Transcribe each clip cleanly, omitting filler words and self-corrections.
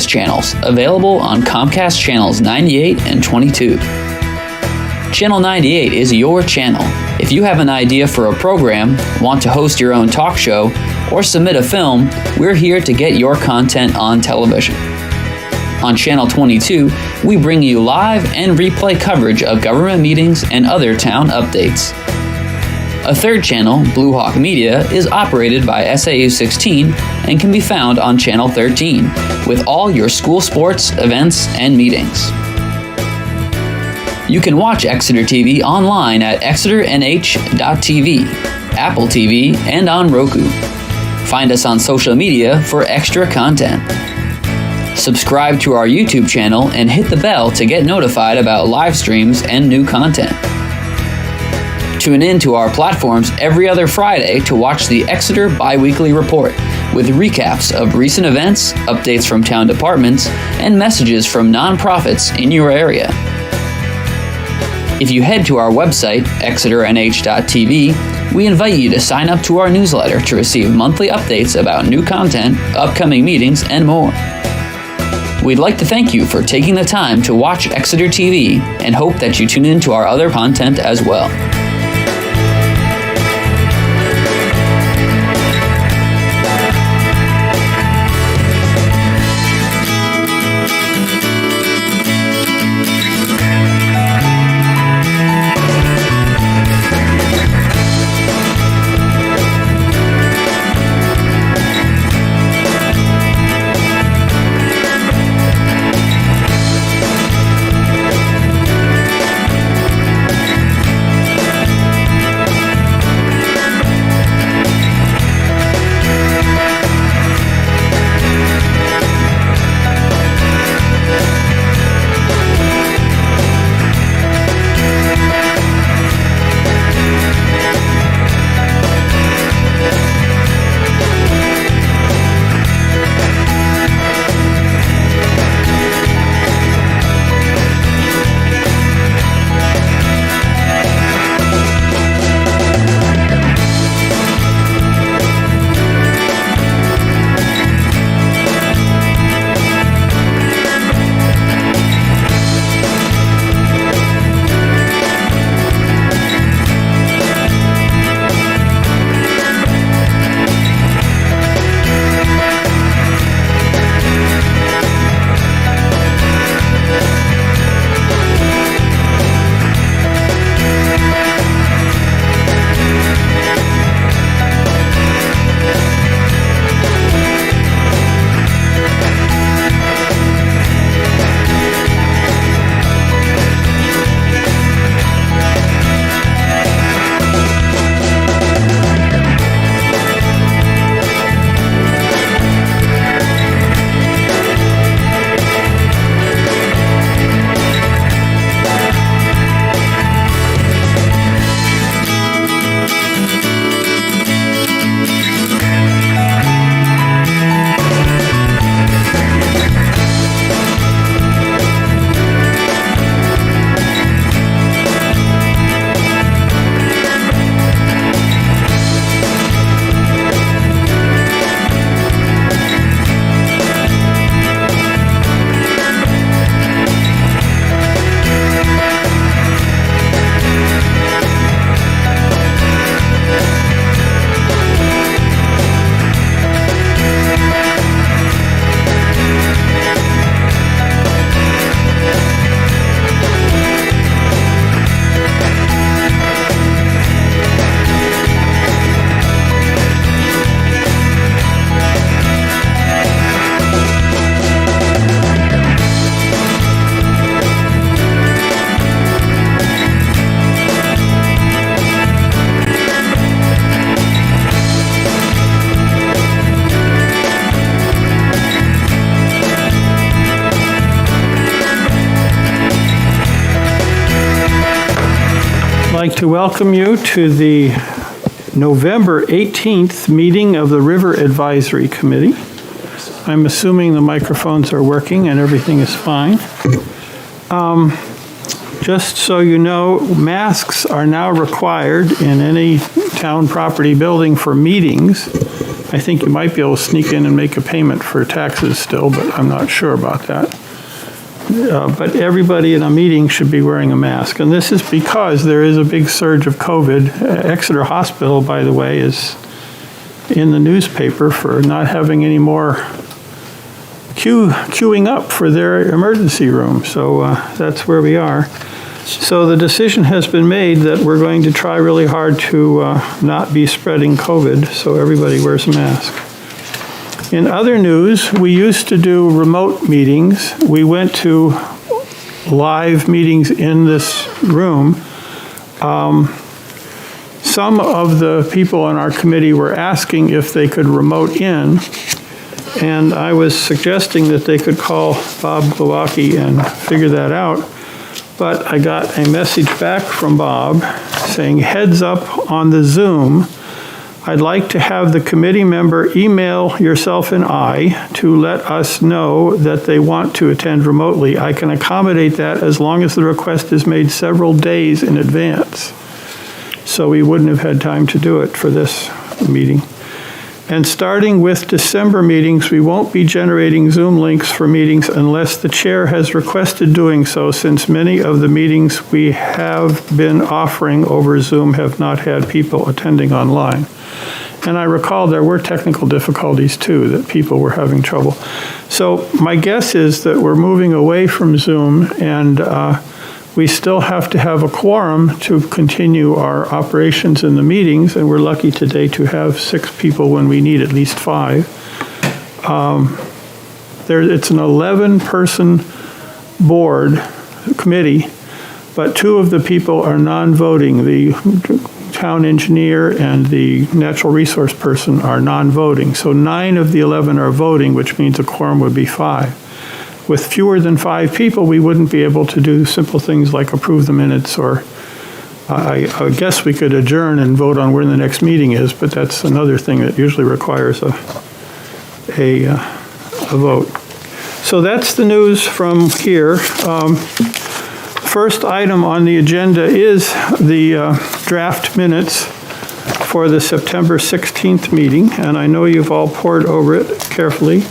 channels available on Comcast channels 98 and 22. Channel 98 is your channel. If you have an idea for a program, want to host your own talk show, or submit a film, we're here to get your content on television. On Channel 22, we bring you live and replay coverage of government meetings and other town updates. A third channel, Blue Hawk Media, is operated by SAU 16 and can be found on Channel 13 with all your school sports, events, and meetings. You can watch Exeter TV online at exeternh.tv, Apple TV, and on Roku. Find us on social media for extra content. Subscribe to our YouTube channel and hit the bell to get notified about live streams and new content. Tune in to our platforms every other Friday to watch the Exeter Biweekly Report with recaps of recent events, updates from town departments, and messages from nonprofits in your area. If you head to our website, exeternh.tv, we invite you to sign up to our newsletter to receive monthly updates about new content, upcoming meetings, and more. We'd like to thank you for taking the time to watch Exeter TV and hope that you tune in to our other content as well. I'd like to welcome you to the November 18th meeting of the River Advisory Committee. I'm assuming the microphones are working and everything is fine. Just so you know, masks are now required in any town property building for meetings. I think you might be able to sneak in and make a payment for taxes still, but I'm not sure about that. But everybody in a meeting should be wearing a mask. And this is because there is a big surge of COVID. Exeter Hospital, by the way, is in the newspaper for not having any more queuing up for their emergency room. So that's where we are. So the decision has been made that we're going to try really hard to not be spreading COVID, so everybody wears a mask. In other news, we used to do remote meetings. We went to live meetings in this room. Some of the people on our committee were asking if they could remote in, and I was suggesting that they could call Bob Glowacki and figure that out. But I got a message back from Bob saying, heads up on the Zoom. I'd like to have the committee member email yourself and I to let us know that they want to attend remotely. I can accommodate that as long as the request is made several days in advance. So we wouldn't have had time to do it for this meeting. And starting with December meetings, we won't be generating Zoom links for meetings unless the chair has requested doing so, since many of the meetings we have been offering over Zoom have not had people attending online. And I recall there were technical difficulties too, that people were having trouble. So my guess is that we're moving away from Zoom, and we still have to have a quorum to continue our operations in the meetings, and we're lucky today to have 6 people when we need at least 5. It's an 11-person board committee, but 2 of the people are non-voting. The town engineer and the natural resource person are non-voting. So 9 of the 11 are voting, which means a quorum would be 5. With fewer than 5 people, we wouldn't be able to do simple things like approve the minutes, or I guess we could adjourn and vote on where the next meeting is, but that's another thing that usually requires a vote. So that's the news from here. First item on the agenda is the draft minutes for the September 16th meeting, and I know you've all pored over it carefully.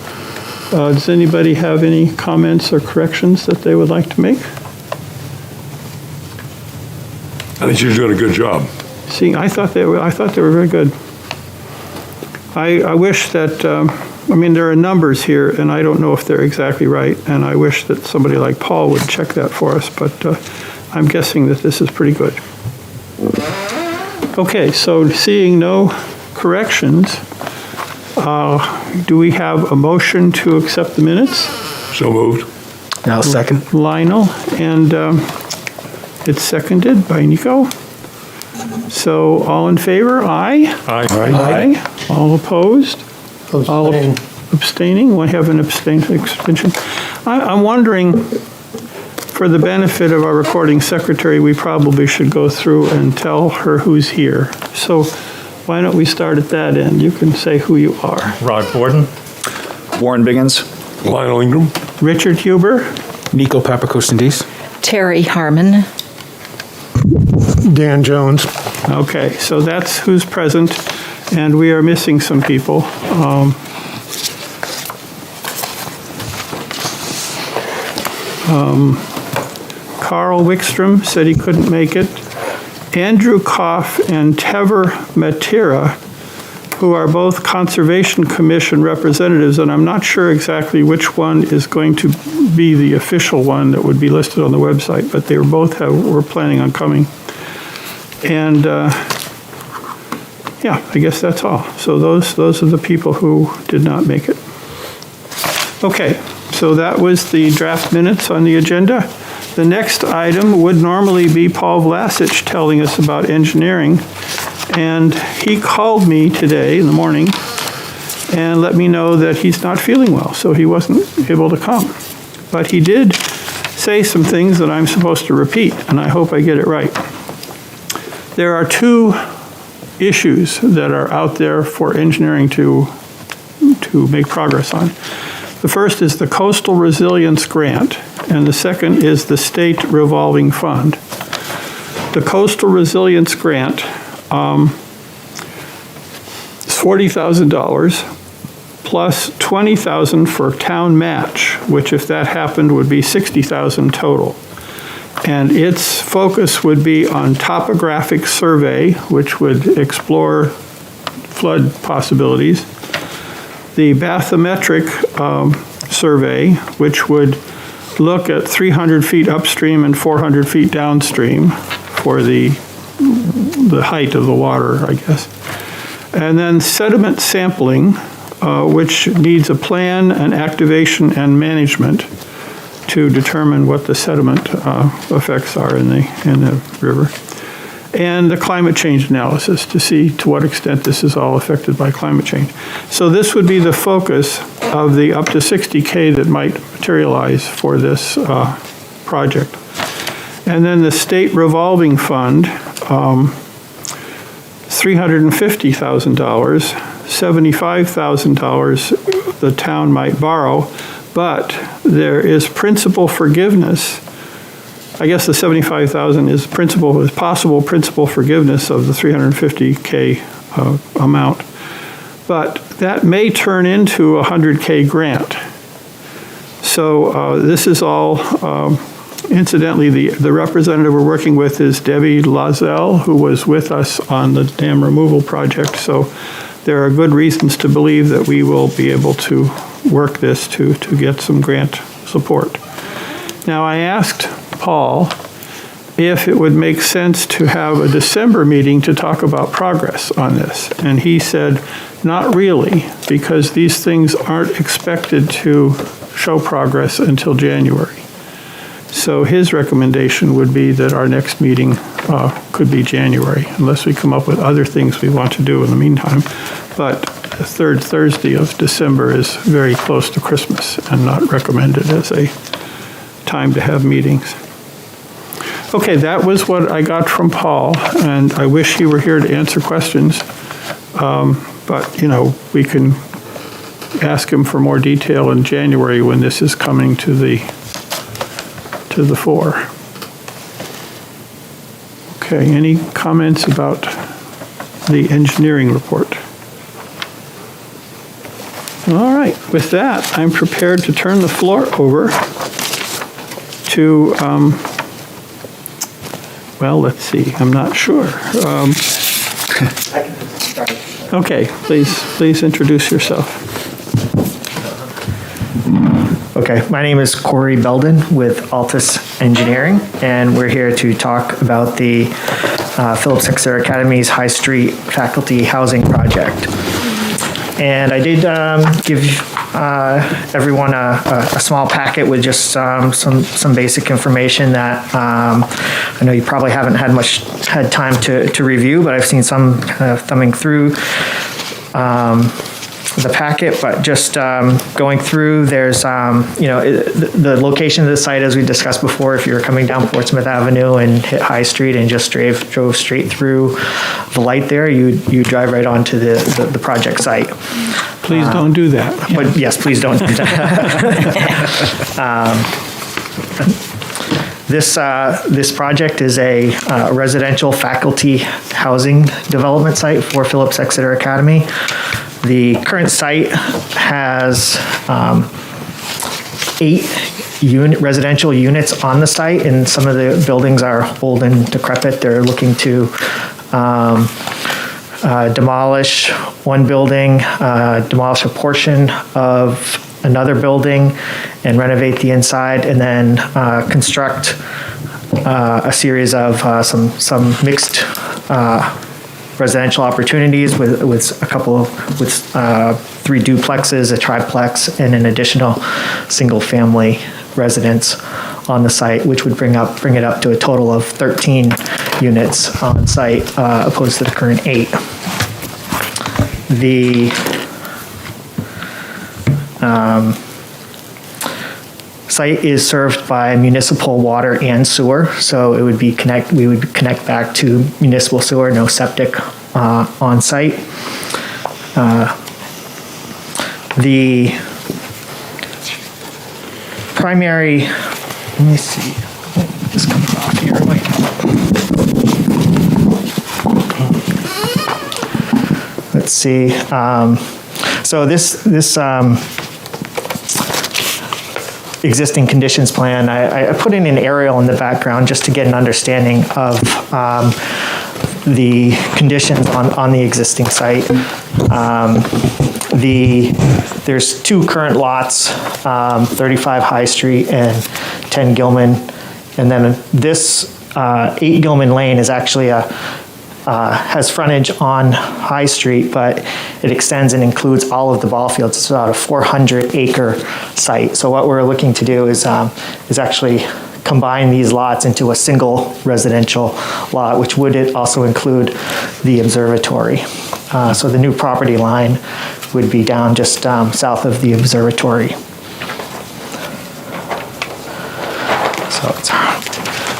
Does anybody have any comments or corrections that they would like to make? I think you're doing a good job. See, I thought they were very good. I wish that, I mean, there are numbers here, and I don't know if they're exactly right, and I wish that somebody like Paul would check that for us, but I'm guessing that this is pretty good. Okay, so seeing no corrections, do we have a motion to accept the minutes? So moved. I'll second. Lionel, and it's seconded by Nico. So all in favor, aye? Aye. Aye. All opposed? All abstaining? We have an abstention. I'm wondering, for the benefit of our recording secretary, we probably should go through and tell her who's here. So why don't we start at that end? You can say who you are. Rod Borden. Warren Biggins. Lionel Ingram. Richard Huber. Nico Papakostendis. Terry Harmon. Dan Jones. Okay, so that's who's present, and we are missing some people. Carl Wickstrom said he couldn't make it. Andrew Koff and Tever Matira, who are both Conservation Commission representatives, and I'm not sure exactly which one is going to be the official one that would be listed on the website, but they were planning on coming. And yeah, I guess that's all. So those are the people who did not make it. Okay, so that was the draft minutes on the agenda. The next item would normally be Paul Vlasich telling us about engineering. And he called me today in the morning and let me know that he's not feeling well, so he wasn't able to come. But he did say some things that I'm supposed to repeat, and I hope I get it right. There are 2 issues that are out there for engineering to make progress on. The first is the Coastal Resilience Grant, and the second is the State Revolving Fund. The Coastal Resilience Grant, as $40,000 plus $20,000 for town match, which if that happened would be $60,000 total. And its focus would be on topographic survey, which would explore flood possibilities, the bathymetric survey, which would look at 300 feet upstream and 400 feet downstream for the height of the water, I guess. And then sediment sampling, which needs a plan and activation and management to determine what the sediment effects are in the river. And the climate change analysis to see to what extent this is all affected by climate change. So this would be the focus of the up to 60K that might materialize for this project. And then the state revolving fund, $350,000, $75,000 the town might borrow, but there is principal forgiveness. I guess the $75,000 is possible principal forgiveness of the $350K amount, but that may turn into a $100K grant. So this is all, incidentally, the representative we're working with is Debbie Lazelle, who was with us on the dam removal project. So there are good reasons to believe that we will be able to work this to get some grant support. Now, I asked Paul if it would make sense to have a December meeting to talk about progress on this. And he said, not really, because these things aren't expected to show progress until January. So his recommendation would be that our next meeting could be January, unless we come up with other things we want to do in the meantime. But the third Thursday of December is very close to Christmas and not recommended as a time to have meetings. Okay, that was what I got from Paul, and I wish he were here to answer questions. But, we can ask him for more detail in January when this is coming to the fore. Okay, any comments about the engineering report? All right, with that, I'm prepared to turn the floor over to, well, let's see, I'm not sure. Okay, please introduce yourself. Okay, my name is Corey Belden with Altus Engineering, and we're here to talk about the Phillips Exeter Academy's High Street Faculty Housing Project. And I did give everyone a small packet with just some basic information that I know you probably haven't had time to review, but I've seen some kind of thumbing through the packet. But just going through, there's the location of the site, as we discussed before. If you were coming down Portsmouth Avenue and hit High Street and just drove straight through the light there, you drive right onto the project site. Please don't do that. But yes, please don't do that. This project is a residential faculty housing development site for Phillips Exeter Academy. The current site has 8 residential units on the site, and some of the buildings are old and decrepit. They're looking to demolish one building, demolish a portion of another building, and renovate the inside, and then construct a series of some mixed residential opportunities with 3 duplexes, a triplex, and an additional single-family residence on the site, which would bring it up to a total of 13 units on site, opposed to the current 8. The site is served by municipal water and sewer, so we would connect back to municipal sewer, no septic on site. The primary, let me see, this comes off here. let's see. So this existing conditions plan, I put in an aerial in the background just to get an understanding of the conditions on the existing site. There's two current lots, 35 High Street and 10 Gilman. And then this 8 Gilman Lane is actually has frontage on High Street, but it extends and includes all of the ball fields. It's about a 400-acre site. So what we're looking to do is actually combine these lots into a single residential lot, which would also include the observatory. So the new property line would be down just south of the observatory. So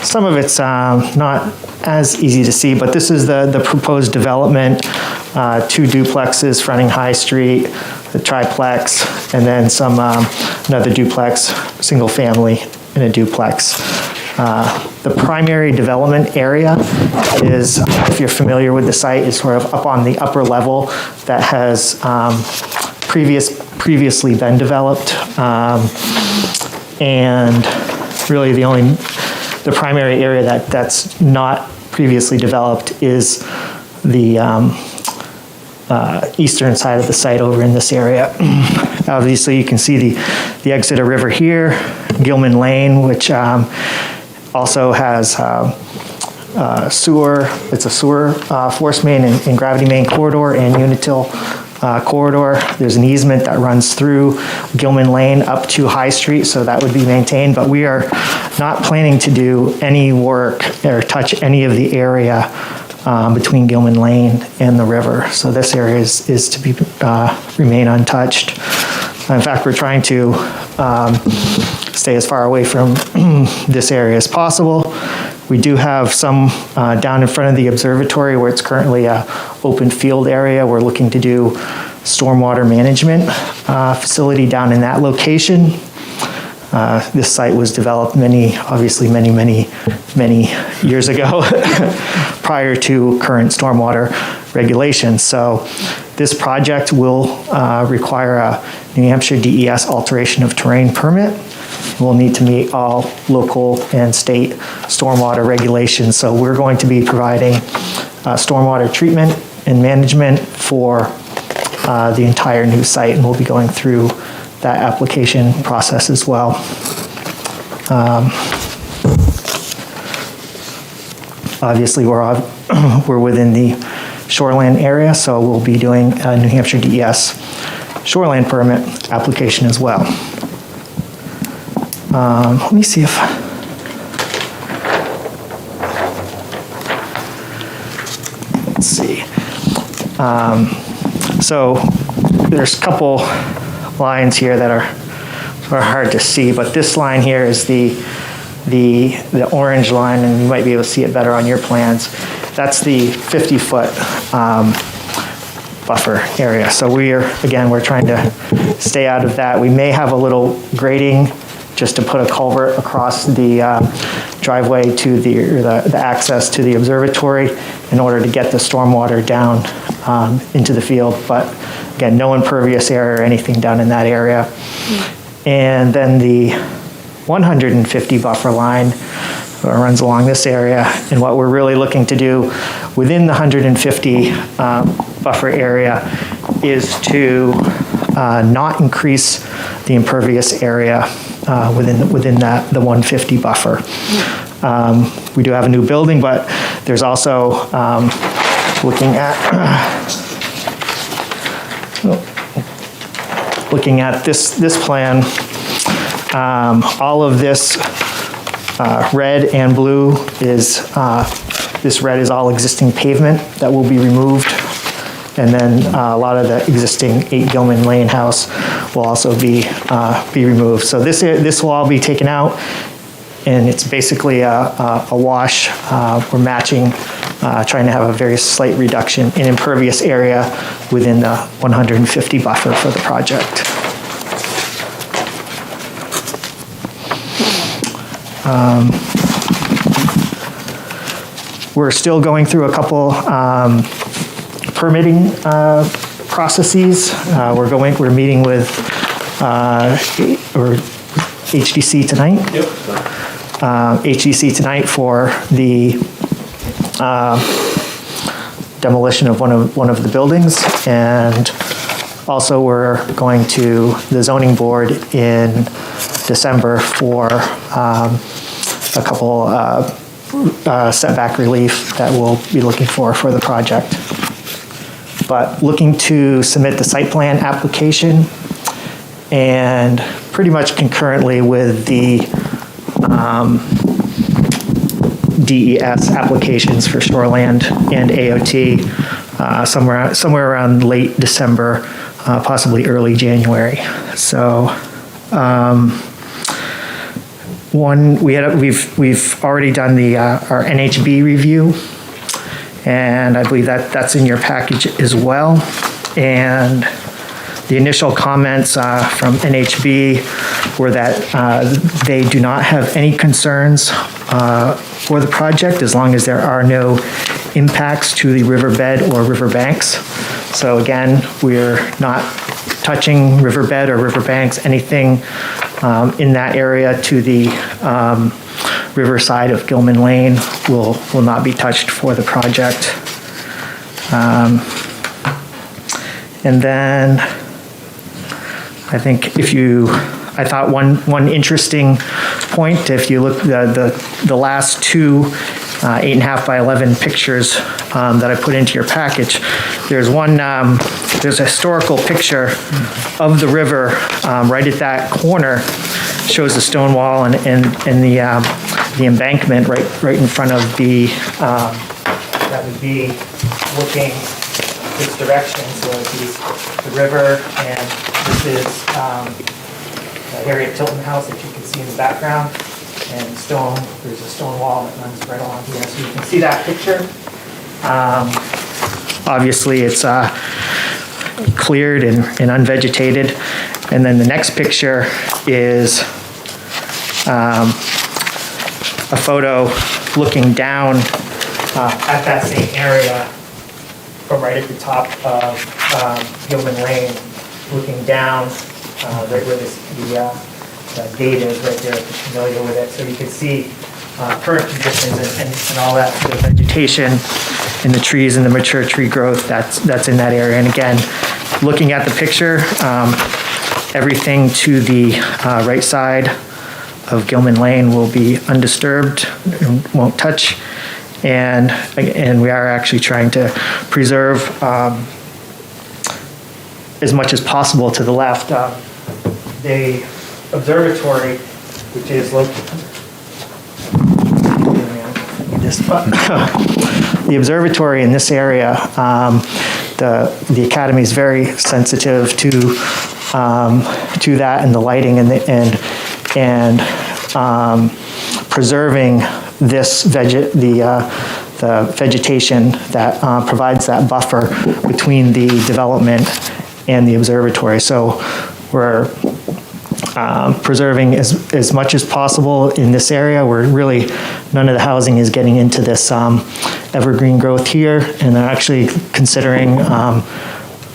some of it's not as easy to see, but this is the proposed development, 2 duplexes fronting High Street, the triplex, and then some another duplex, single family, and a duplex. The primary development area is, if you're familiar with the site, is sort of up on the upper level that has previously been developed, and really the primary area that's not previously developed is the eastern side of the site over in this area. Obviously, you can see the Exeter River here, Gilman Lane, which also has sewer. It's a sewer force main and gravity main corridor and Unitil corridor. There's an easement that runs through Gilman Lane up to High Street, so that would be maintained, but we are not planning to do any work or touch any of the area between Gilman Lane and the river. So this area is to be remain untouched. In fact, we're trying to stay as far away from this area as possible. We do have some down in front of the observatory where it's currently an open field area. We're looking to do stormwater management facility down in that location. This site was developed many years ago prior to current stormwater regulations. So this project will require a New Hampshire DES alteration of terrain permit. We'll need to meet all local and state stormwater regulations. So we're going to be providing stormwater treatment and management for the entire new site, and we'll be going through that application process as well. Obviously, we're within the shoreline area, so we'll be doing a New Hampshire DES shoreline permit application as well. Let me see if let's see. So there's a couple lines here that are hard to see, but this line here is the orange line, and you might be able to see it better on your plans. That's the 50-foot buffer area. So we're trying to stay out of that. We may have a little grading just to put a culvert across the driveway to the access to the observatory in order to get the stormwater down into the field. But again, no impervious area or anything down in that area. And then the 150 buffer line runs along this area. And what we're really looking to do within the 150 buffer area is to not increase the impervious area within the 150 buffer. We do have a new building, but there's also looking at this plan, all of this red and blue is, this red is all existing pavement that will be removed. And then a lot of the existing 8 Gilman Lane house will also be removed. So this will all be taken out, and it's basically a wash. We're matching, trying to have a very slight reduction in impervious area within the 150 buffer for the project. We're still going through a couple permitting processes. We're meeting with HDC tonight. Yep. HDC tonight for the demolition of one of the buildings, and also we're going to the zoning board in December for a couple setback relief that we'll be looking for the project. But looking to submit the site plan application, and pretty much concurrently with the DES applications for shoreland and AOT somewhere around late December, possibly early January. So we've already done our NHB review, and I believe that's in your package as well. And the initial comments from NHB were that they do not have any concerns for the project as long as there are no impacts to the riverbed or riverbanks. So again, we're not touching riverbed or riverbanks, anything in that area to the riverside of Gilman Lane will not be touched for the project. And then I think I thought one interesting point, if you look the last two 8.5 by 11 pictures that I put into your package, there's a historical picture of the river right at that corner, shows the stone wall and the embankment right in front of that would be looking this direction, so it'd be the river, and this is the Harriet Tilton house that you can see in the background, and there's a stone wall that runs right along here, so you can see that picture. Obviously it's cleared and unvegetated, and then the next picture is a photo looking down at that same area from right at the top of Gilman Lane, looking down right where the gate is right there, if you're familiar with it. So you can see current conditions and all that, the vegetation and the trees and the mature tree growth that's in that area. And again, looking at the picture, everything to the right side of Gilman Lane will be undisturbed and won't touch. And we are actually trying to preserve as much as possible to the left. The observatory, which is located, the observatory in this area, the Academy is very sensitive to that and the lighting and preserving this the vegetation that provides that buffer between the development and the observatory. So we're preserving as much as possible in this area where really none of the housing is getting into this evergreen growth here, and they're actually considering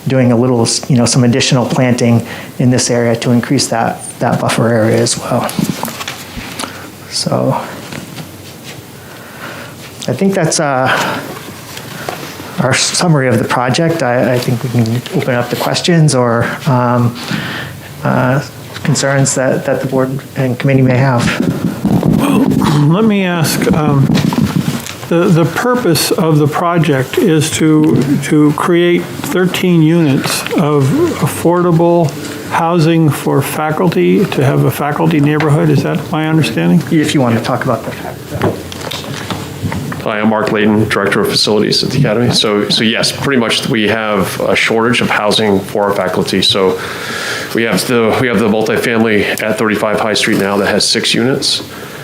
doing a little, some additional planting in this area to increase that buffer area as well. So I think that's our summary of the project. I think we can open up the questions or concerns that the board and committee may have. Well, let me ask, the purpose of the project is to create 13 units of affordable housing for faculty, to have a faculty neighborhood. Is that my understanding? If you want to talk about that. Hi, I'm Mark Layton, Director of Facilities at the Academy. So yes, pretty much we have a shortage of housing for our faculty. So we have the multifamily at 35 High Street now that has 6 units.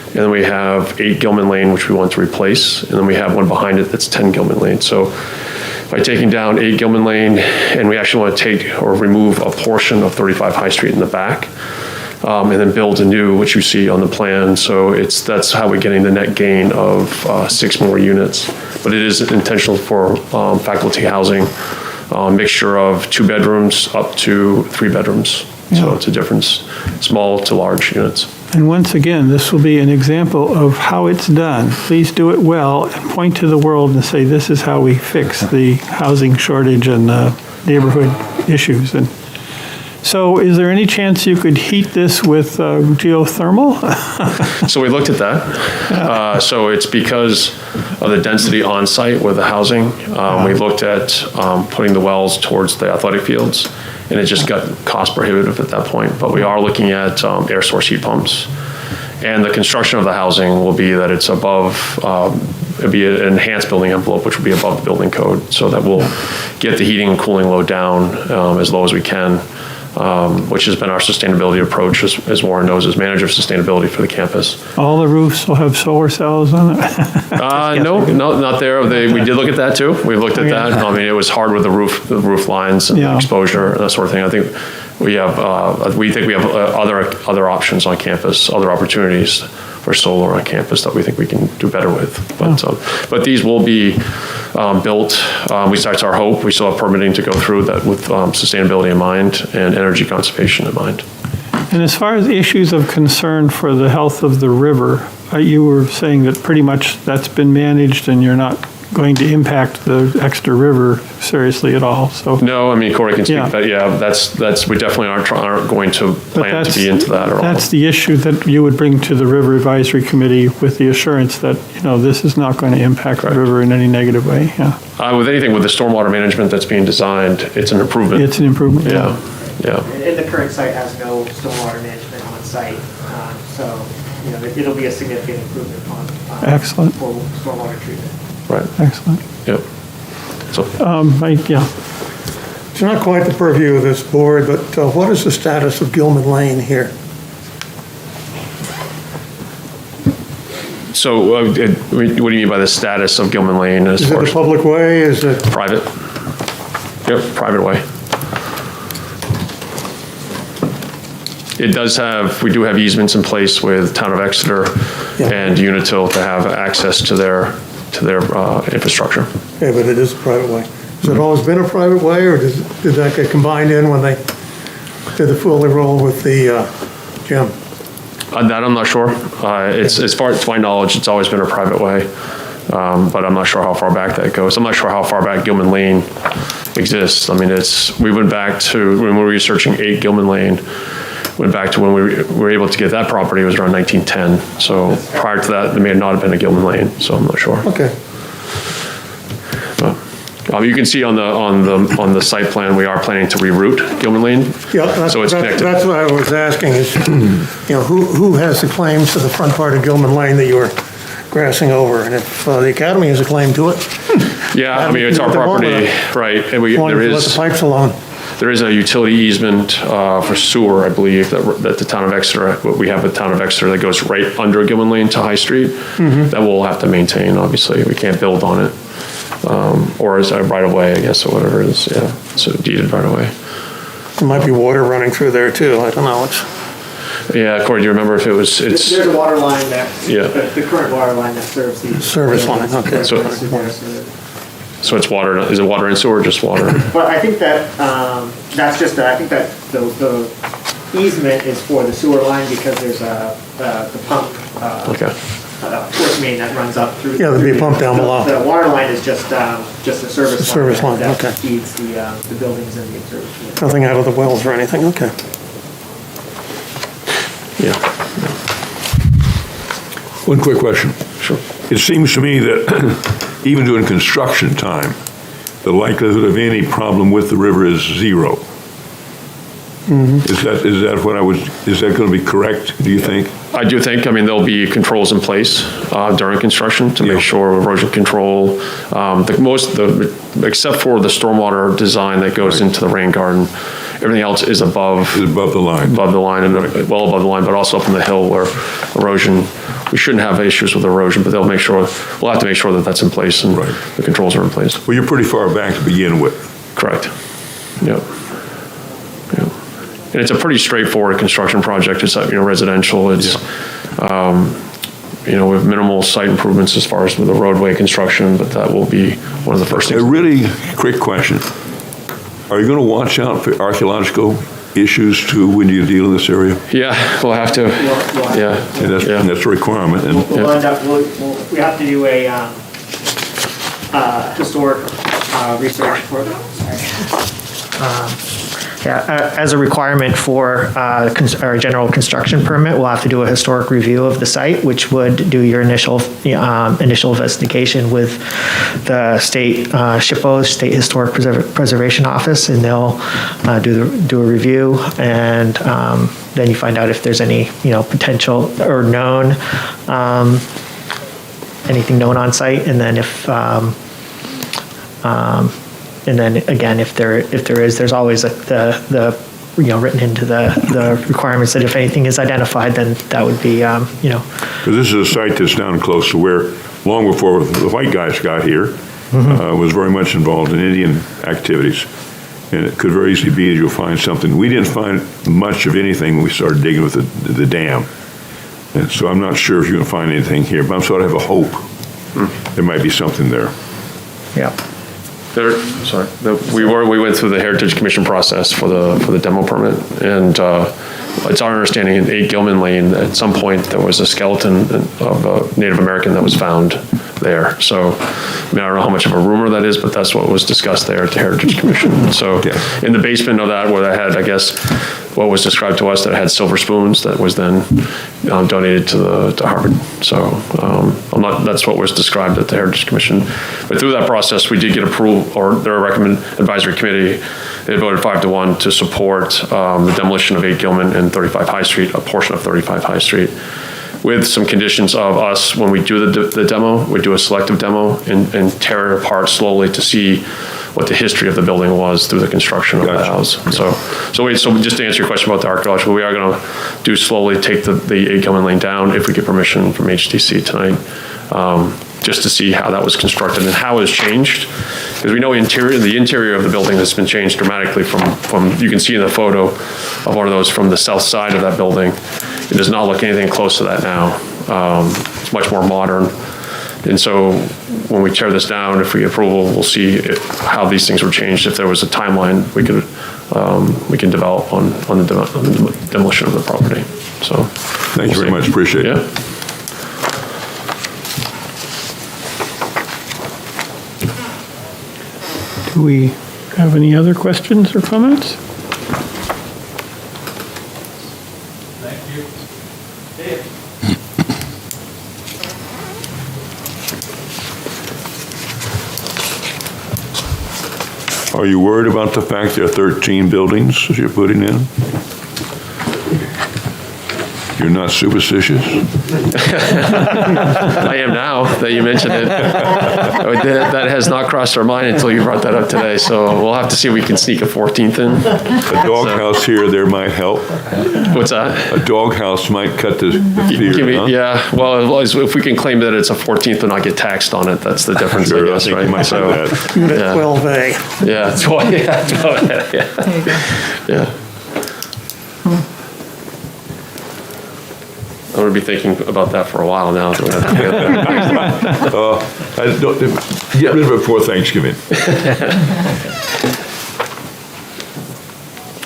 And then we have 8 Gilman Lane, which we want to replace. And then we have one behind it that's 10 Gilman Lane. So by taking down 8 Gilman Lane, and we actually want to take or remove a portion of 35 High Street in the back, and then build anew, which you see on the plan. So that's how we're getting the net gain of 6 more units. But it is intentional for faculty housing, mixture of 2 bedrooms up to 3 bedrooms. So it's a difference, small to large units. And once again, this will be an example of how it's done. Please do it well and point to the world and say, this is how we fix the housing shortage and neighborhood issues. And so is there any chance you could heat this with geothermal? So we looked at that. So it's because of the density on site with the housing. We looked at putting the wells towards the athletic fields, and it just got cost prohibitive at that point. But we are looking at air source heat pumps. And the construction of the housing will be that it's above, it'll be an enhanced building envelope, which will be above the building code, so that we'll get the heating and cooling load down as low as we can. Which has been our sustainability approach, as Warren knows, as manager of sustainability for the campus. All the roofs will have solar cells on it? No, not there. We did look at that too. We looked at that. I mean, it was hard with the roof lines and the exposure and that sort of thing. I think we have other options on campus, other opportunities for solar on campus that we think we can do better with. But these will be built. That's our hope. We still have permitting to go through that with sustainability in mind and energy conservation in mind. And as far as issues of concern for the health of the river, you were saying that pretty much that's been managed and you're not going to impact the Exeter River seriously at all. So no, I mean, Corey can speak to that. Yeah, that's we definitely aren't going to plan to be into that at all. That's the issue that you would bring to the River Advisory Committee with the assurance that, this is not going to impact the river in any negative way. Yeah. With anything with the stormwater management that's being designed, it's an improvement. It's an improvement. Yeah. And the current site has no stormwater management on site, so it'll be a significant improvement on Excellent. For stormwater treatment. Right. Excellent. Yep. So, It's not quite the purview of this board, but what is the status of Gilman Lane here? so what do you mean by the status of Gilman Lane as Is far it a as public way? Is it? private? Yep, private way. We do have easements in place with Town of Exeter and Unitil to have access to their infrastructure. Okay, but it is a private way. Has it always been a private way, or did that get combined in when they did the fully roll with the gym? That I'm not sure. It's as far as to my knowledge, it's always been a private way, but I'm not sure how far back that goes. I'm not sure how far back Gilman Lane exists. I mean, we went back to when we were researching 8 Gilman Lane. Went back to when we were able to get that property. It was around 1910. So prior to that, there may not have been a Gilman Lane. So I'm not sure. Okay. You can see on the site plan, we are planning to reroute Gilman Lane. Yeah, so it's connected. That's what I was asking is, who has the claims to the front part of Gilman Lane that you were grassing over? And if the Academy has a claim to it. Yeah, I mean, it's our property, right? And Let the pipes alone. There is a utility easement for sewer, I believe, that the Town of Exeter, we have a Town of Exeter that goes right under Gilman Lane to High Street that we'll have to maintain, obviously. We can't build on it. Or as a right-of-way, I guess, or whatever it is. Yeah, it's a deeded right-of-way. There might be water running through there too. I don't know. Yeah, Corey, do you remember if it was, There's a water line there. Yeah. The current water line that serves the. Service line, okay. So it's water, is it water and sewer or just water? But I think that, I think that the easement is for the sewer line because there's the pump. Okay. Force main that runs up through. Yeah, there'd be a pump down below. The water line is just a service line. Service line, that okay. feeds the buildings and the service. Nothing out of the wells or anything, okay. Yeah. One quick question. Sure. It seems to me that even during construction time, the likelihood of any problem with the river is 0. Is that going to be correct, do you think? I do think, there'll be controls in place during construction to make sure erosion control, except for the stormwater design that goes into the rain garden, everything else is above. Is above the line. Above the line, and well above the line, but also up on the hill where erosion, we shouldn't have issues with erosion, but we'll have to make sure that that's in place and the controls are in place. Well, you're pretty far back to begin with. Correct. Yep. And it's a pretty straightforward construction project. It's, residential. It's, with minimal site improvements as far as with the roadway construction, but that will be one of the first things. A really quick question. Are you going to watch out for archaeological issues too when you deal in this area? Yeah, we'll have to. Yeah. And that's a requirement. And We'll end up, we have to do a historic research for that. As a requirement for our general construction permit, we'll have to do a historic review of the site, which would do your initial investigation with the state SHPO, State Historic Preservation Office, and they'll do a review, and then you find out if there's any potential or known anything known on site, and then if and then again, if there is, there's always the written into the requirements that if anything is identified, then that would be because this is a site that's down close to where, long before the white guys got here, was very much involved in Indian activities, and it could very easily be that you'll find something. We didn't find much of anything when we started digging with the dam, and so I'm not sure if you're going to find anything here, but I'm sort of have a hope there might be something there. Yeah. We went through the Heritage Commission process for the demo permit, and it's our understanding in 8 Gilman Lane, at some point there was a skeleton of a Native American that was found there. So, I don't know how much of a rumor that is, but that's what was discussed there at the Heritage Commission. So, in the basement of that, where that had, I guess, what was described to us that had silver spoons that was then donated to Harvard. So, that's what was described at the Heritage Commission. But through that process, we did get approval, or their advisory committee, they voted 5-1 to support the demolition of 8 Gilman and 35 High Street, a portion of 35 High Street, with some conditions of us, when we do the demo, we do a selective demo and tear it apart slowly to see what the history of the building was through the construction of the house. So just to answer your question about the archaeological, we are going to do slowly take the 8 Gilman Lane down if we get permission from HTC tonight, just to see how that was constructed and how it has changed. Because we know the interior of the building has been changed dramatically from you can see in the photo of one of those from the south side of that building. It does not look anything close to that now. It's much more modern. And so when we tear this down, if we get approval, we'll see how these things were changed. If there was a timeline, we can develop on the demolition of the property. So Thank you very much. Appreciate it. Yeah. Do we have any other questions or comments? Are you worried about the fact there are 13 buildings that you're putting in? You're not superstitious? I am now that you mentioned it. That has not crossed our mind until you brought that up today. So we'll have to see if we can sneak a 14th in. A doghouse here or there might help. What's that? A doghouse might cut the fear, huh? Yeah, well, if we can claim that it's a 14th and not get taxed on it, that's the difference, Sure, I guess, I think right? you might say that. Unit Yeah. 12A. Yeah, that's why, yeah. I'm going to be thinking about that for a while now. Get rid of it before Thanksgiving.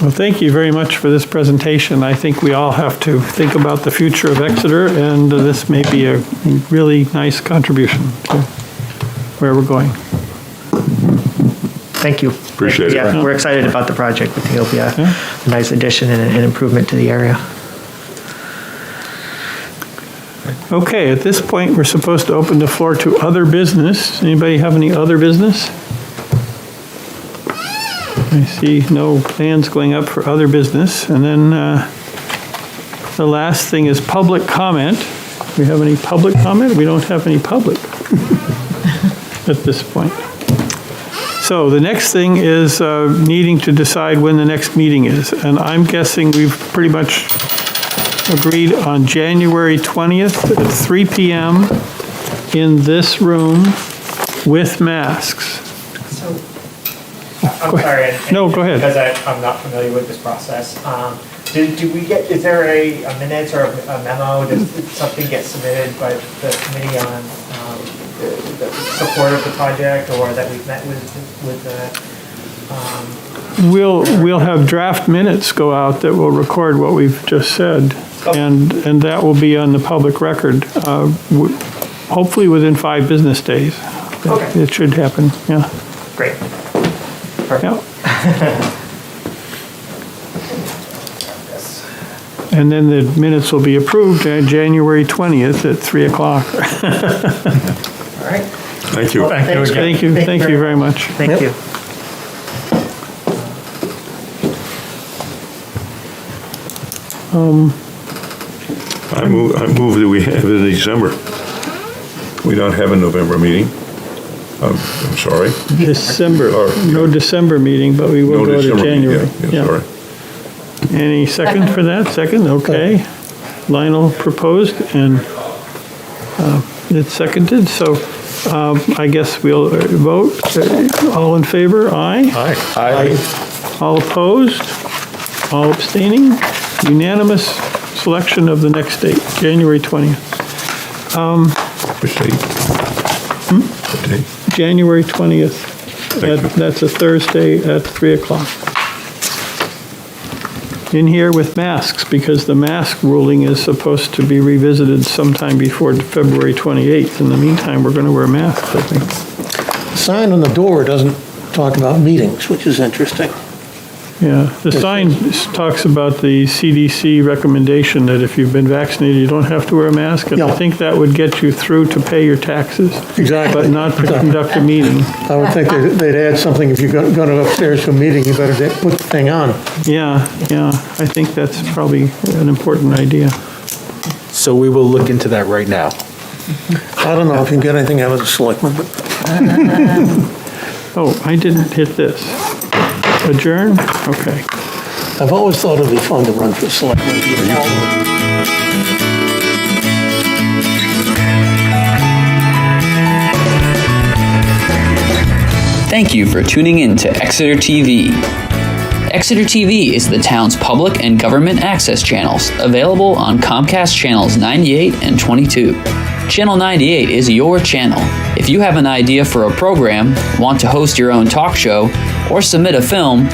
Well, thank you very much for this presentation. I think we all have to think about the future of Exeter, and this may be a really nice contribution to where we're going. Thank you. Appreciate it. Yeah, we're excited about the project. We think it'll be a nice addition and an improvement to the area. Okay, at this point, we're supposed to open the floor to other business. Anybody have any other business? I see no hands going up for other business. And then the last thing is public comment. Do we have any public comment? We don't have any public at this point. So the next thing is needing to decide when the next meeting is. And I'm guessing we've pretty much agreed on January 20th at 3 p.m. in this room with masks. I'm sorry. and- No, go ahead. Because I'm not familiar with this process. Do we get, is there a minutes or a memo? Does something get submitted by the committee on the support of the project, or that we've met with the? We'll have draft minutes go out that will record what we've just said, and that will be on the public record, hopefully within 5 business days. Okay. It should happen, yeah. Great. Yeah. And then the minutes will be approved on January 20th at 3 o'clock. All right. Thank you. Thank you very much. Thank you. I move that we have it in December. We don't have a November meeting. I'm sorry. December, Or- no December meeting, but we will No go to December meeting, January. yeah, sorry. Any second for that? Second, okay. Lionel proposed and it's seconded, so I guess we'll vote. All in favor, aye? Aye. All opposed? All abstaining? Unanimous selection of the next date, January 20th. Which date? What date? January 20th. Thank you. That's a Thursday at 3 o'clock. In here with masks, because the mask ruling is supposed to be revisited sometime before February 28th. In the meantime, we're going to wear masks, I think. The sign on the door doesn't talk about meetings, which is interesting. Yeah, the sign talks about the CDC recommendation that if you've been vaccinated, you don't have to wear a mask. And I Yeah. think that would get you through to pay your taxes. Exactly. But not to conduct a meeting. I would think they'd add something, if you're going upstairs to a meeting, you better put the thing on. Yeah, I think that's probably an important idea. So we will look into that right now. I don't know if you can get anything out of the selectmen, but Oh, I didn't hit this. Adjourn? Okay. I've always thought it'd be fun to run for selectmen. Thank you for tuning in to Exeter TV. Exeter TV is the town's public and government access channels, available on Comcast channels 98 and 22. Channel 98 is your channel. If you have an idea for a program, want to host your own talk show, or submit a film,